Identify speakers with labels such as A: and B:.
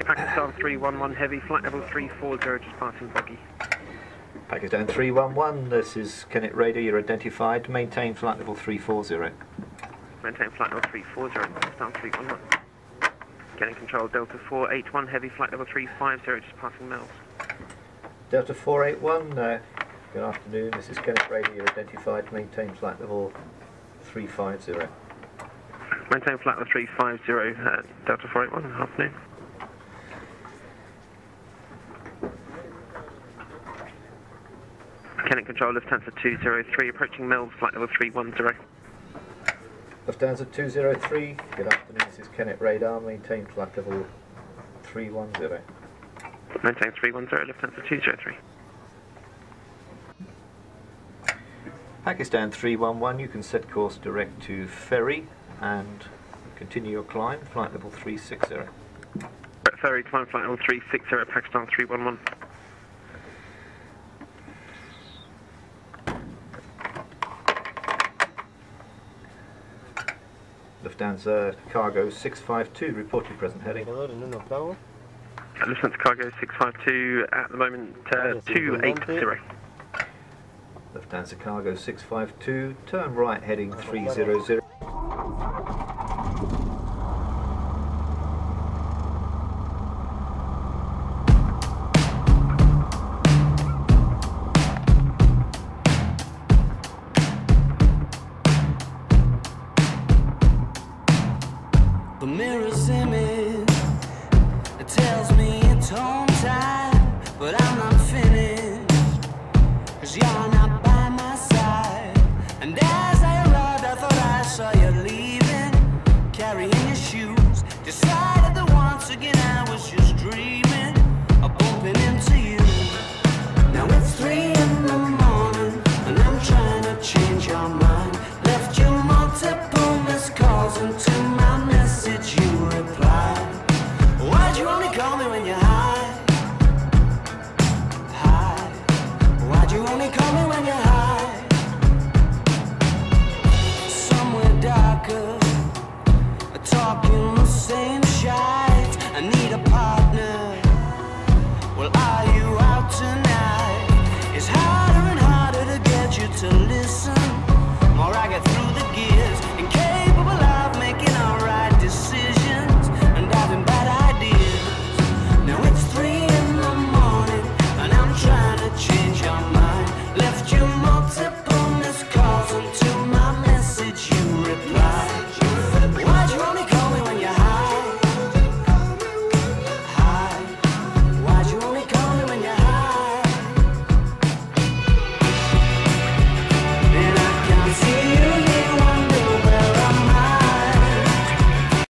A: Pakistan 311 heavy, flight level 340, just passing bogey.
B: Pakistan 311, this is Kennett Radar, you're identified, maintain flight level 340.
A: Maintain flight level 340, Pakistan 311. Getting control, Delta 481 heavy, flight level 350, just passing Mel's.
B: Delta 481, good afternoon, this is Kennett Radar, you're identified, maintain flight level 350.
A: Maintain flight level 350, Delta 481, afternoon. Kennett control, Lufthansa 203, approaching Mel's, flight level 310.
B: Lufthansa 203, good afternoon, this is Kennett Radar, maintain flight level 310.
A: Maintain 310, Lufthansa 203.
B: Pakistan 311, you can set course direct to ferry and continue your climb, flight level 360.
A: Ferry, climb flight level 360, Pakistan 311.
B: Lufthansa Cargo 652, report your present heading.
A: Lufthansa Cargo 652, at the moment 280.
B: Lufthansa Cargo 652, turn right heading 300.